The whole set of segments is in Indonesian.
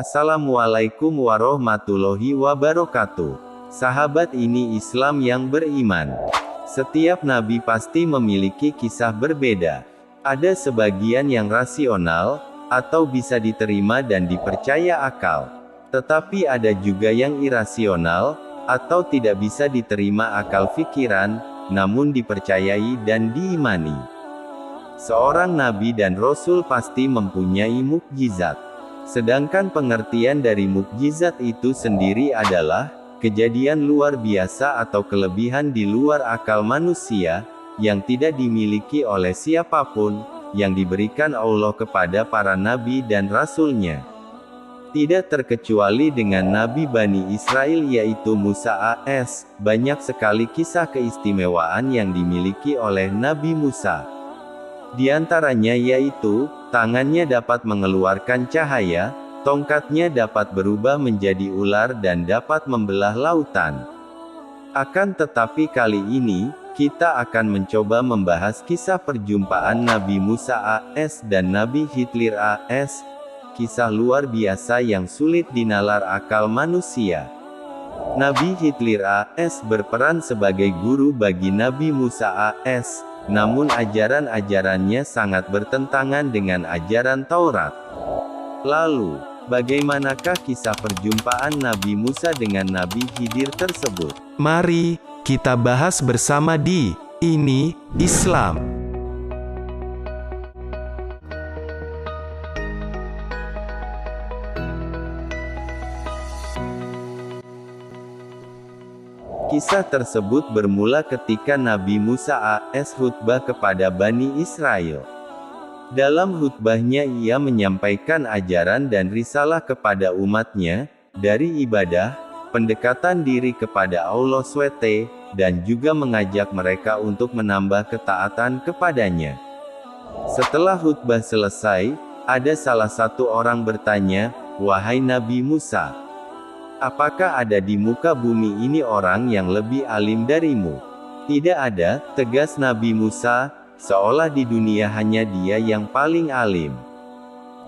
Assalamualaikum warahmatullahi wabarakatuh. Sahabat ini Islam yang beriman. Setiap nabi pasti memiliki kisah berbeda. Ada sebagian yang rasional, atau bisa diterima dan dipercaya akal. Tetapi ada juga yang irasional, atau tidak bisa diterima akal pikiran, namun dipercayai dan diimani. Seorang nabi dan rasul pasti mempunyai mukjizat. Sedangkan pengertian dari mukjizat itu sendiri adalah kejadian luar biasa atau kelebihan di luar akal manusia, yang tidak dimiliki oleh siapapun, yang diberikan Allah kepada para nabi dan rasulnya. Tidak terkecuali dengan Nabi Bani Israel yaitu Musa AS, banyak sekali kisah keistimewaan yang dimiliki oleh Nabi Musa. Di antaranya yaitu, tangannya dapat mengeluarkan cahaya, tongkatnya dapat berubah menjadi ular dan dapat membelah lautan. Akan tetapi kali ini, kita akan mencoba membahas kisah perjumpaan Nabi Musa AS dan Nabi Khidir AS, kisah luar biasa yang sulit dinalar akal manusia. Nabi Khidir AS berperan sebagai guru bagi Nabi Musa AS, namun ajaran-ajarannya sangat bertentangan dengan ajaran Taurat. Lalu, bagaimanakah kisah perjumpaan Nabi Musa dengan Nabi Khidir tersebut? Mari kita bahas bersama di Ini Islam. Kisah tersebut bermula ketika Nabi Musa AS khutbah kepada Bani Israel. Dalam khutbahnya ia menyampaikan ajaran dan risalah kepada umatnya, dari ibadah, pendekatan diri kepada Allah SWT, dan juga mengajak mereka untuk menambah ketaatan kepadanya. Setelah khutbah selesai, ada salah satu orang bertanya, "Wahai Nabi Musa, apakah ada di muka bumi ini orang yang lebih alim darimu?" "Tidak ada," tegas Nabi Musa, "seolah di dunia hanya dia yang paling alim."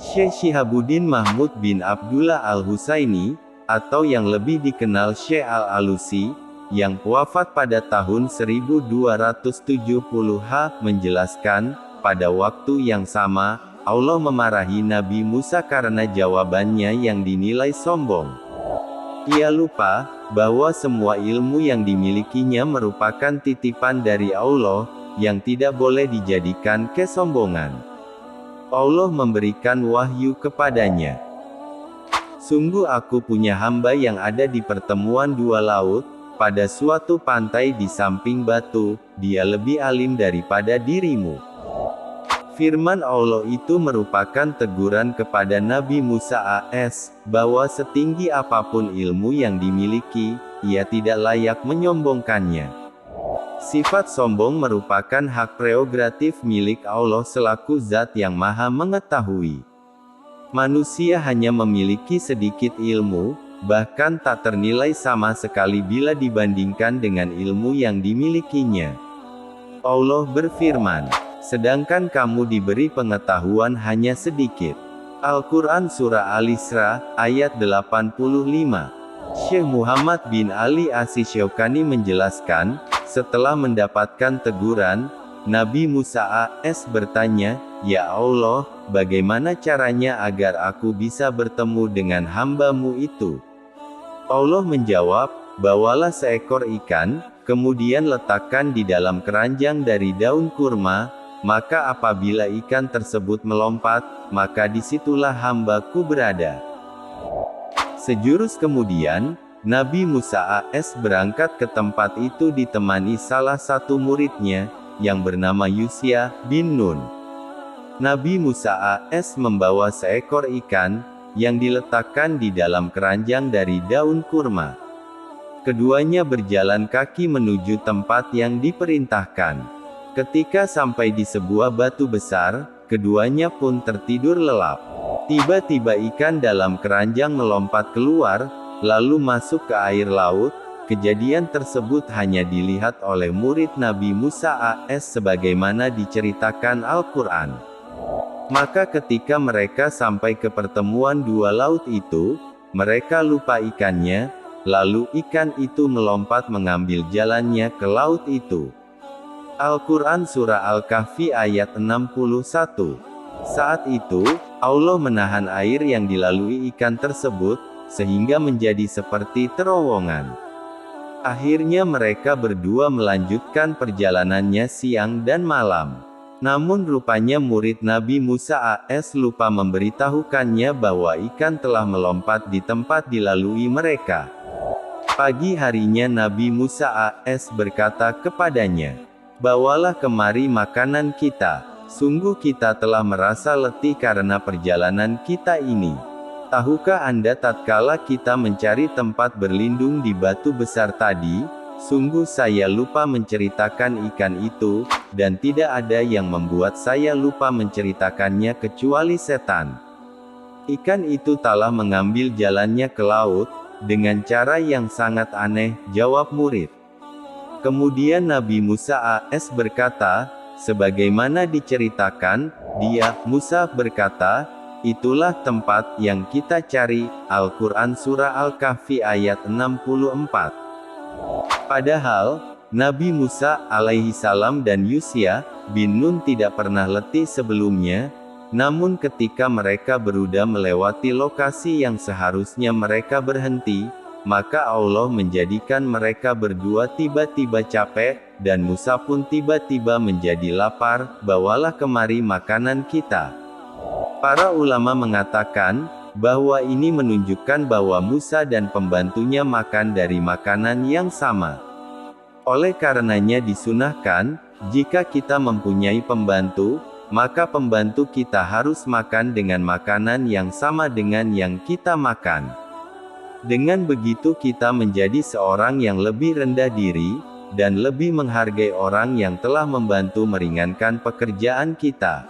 Syekh Syihabuddin Mahmud bin Abdullah Al-Husaini, atau yang lebih dikenal Syekh Al-Alusi, yang wafat pada tahun 1270 menjelaskan, pada waktu yang sama, Allah memarahi Nabi Musa karena jawabannya yang dinilai sombong. Ia lupa, bahwa semua ilmu yang dimilikinya merupakan titipan dari Allah, yang tidak boleh dijadikan kesombongan. Allah memberikan wahyu kepadanya. "Sungguh aku punya hamba yang ada di pertemuan dua laut, pada suatu pantai di samping batu, dia lebih alim daripada dirimu." Firman Allah itu merupakan teguran kepada Nabi Musa AS, bahwa setinggi apapun ilmu yang dimiliki, ia tidak layak menyombongkannya. Sifat sombong merupakan hak prerogatif milik Allah selaku zat yang maha mengetahui. Manusia hanya memiliki sedikit ilmu, bahkan tak ternilai sama sekali bila dibandingkan dengan ilmu yang dimilikinya. Allah berfirman, "Sedangkan kamu diberi pengetahuan hanya sedikit." Al-Quran Surah Al-Isra, ayat 85. Syekh Muhammad bin Ali As-Syaukani menjelaskan, setelah mendapatkan teguran, Nabi Musa AS bertanya, "Ya Allah, bagaimana caranya agar aku bisa bertemu dengan hamba-Mu itu?" Allah menjawab, "Bawalah seekor ikan, kemudian letakkan di dalam keranjang dari daun kurma, maka apabila ikan tersebut melompat, maka disitulah hamba-Ku berada." Sejurus kemudian, Nabi Musa AS berangkat ke tempat itu ditemani salah satu muridnya, yang bernama Yusya bin Nun. Nabi Musa AS membawa seekor ikan, yang diletakkan di dalam keranjang dari daun kurma. Keduanya berjalan kaki menuju tempat yang diperintahkan. Ketika sampai di sebuah batu besar, keduanya pun tertidur lelap. Tiba-tiba ikan dalam keranjang melompat keluar, lalu masuk ke air laut. Kejadian tersebut hanya dilihat oleh murid Nabi Musa AS sebagaimana diceritakan Al-Quran. Maka ketika mereka sampai ke pertemuan dua laut itu, mereka lupa ikannya, lalu ikan itu melompat mengambil jalannya ke laut itu. Al-Quran Surah Al-Kahfi ayat 61. Saat itu, Allah menahan air yang dilalui ikan tersebut, sehingga menjadi seperti terowongan. Akhirnya mereka berdua melanjutkan perjalanannya siang dan malam. Namun rupanya murid Nabi Musa AS lupa memberitahukannya bahwa ikan telah melompat di tempat dilalui mereka. Pagi harinya Nabi Musa AS berkata kepadanya, "Bawalah kemari makanan kita. Sungguh kita telah merasa letih karena perjalanan kita ini. Tahukah Anda tatkala kita mencari tempat berlindung di batu besar tadi, sungguh saya lupa menceritakan ikan itu, dan tidak ada yang membuat saya lupa menceritakannya kecuali setan. Ikan itu telah mengambil jalannya ke laut, dengan cara yang sangat aneh," jawab murid. Kemudian Nabi Musa AS berkata, "Sebagaimana diceritakan, dia," Musa berkata, "itulah tempat yang kita cari." Al-Quran Surah Al-Kahfi ayat 64. Padahal, Nabi Musa alaihissalam dan Yusya bin Nun tidak pernah letih sebelumnya, namun ketika mereka berudah melewati lokasi yang seharusnya mereka berhenti, maka Allah menjadikan mereka berdua tiba-tiba capek, dan Musa pun tiba-tiba menjadi lapar. "Bawalah kemari makanan kita." Para ulama mengatakan, bahwa ini menunjukkan bahwa Musa dan pembantunya makan dari makanan yang sama. Oleh karenanya disunahkan, jika kita mempunyai pembantu, maka pembantu kita harus makan dengan makanan yang sama dengan yang kita makan. Dengan begitu kita menjadi seorang yang lebih rendah diri, dan lebih menghargai orang yang telah membantu meringankan pekerjaan kita.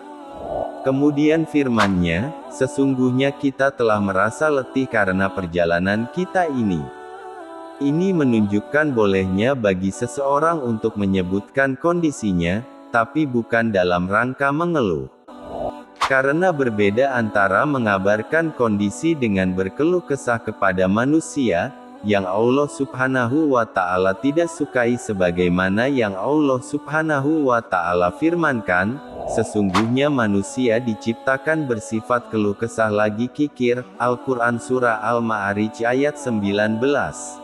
Kemudian firman-Nya, "Sesungguhnya kita telah merasa letih karena perjalanan kita ini." Ini menunjukkan bolehnya bagi seseorang untuk menyebutkan kondisinya, tapi bukan dalam rangka mengeluh. Karena berbeda antara mengabarkan kondisi dengan berkeluh kesah kepada manusia, yang Allah Subhanahu wa Ta'ala tidak sukai, sebagaimana yang Allah Subhanahu wa Ta'ala firmankan, "Sesungguhnya manusia diciptakan bersifat keluh kesah lagi kikir." Al-Quran Surah Al-Ma'arij ayat 19.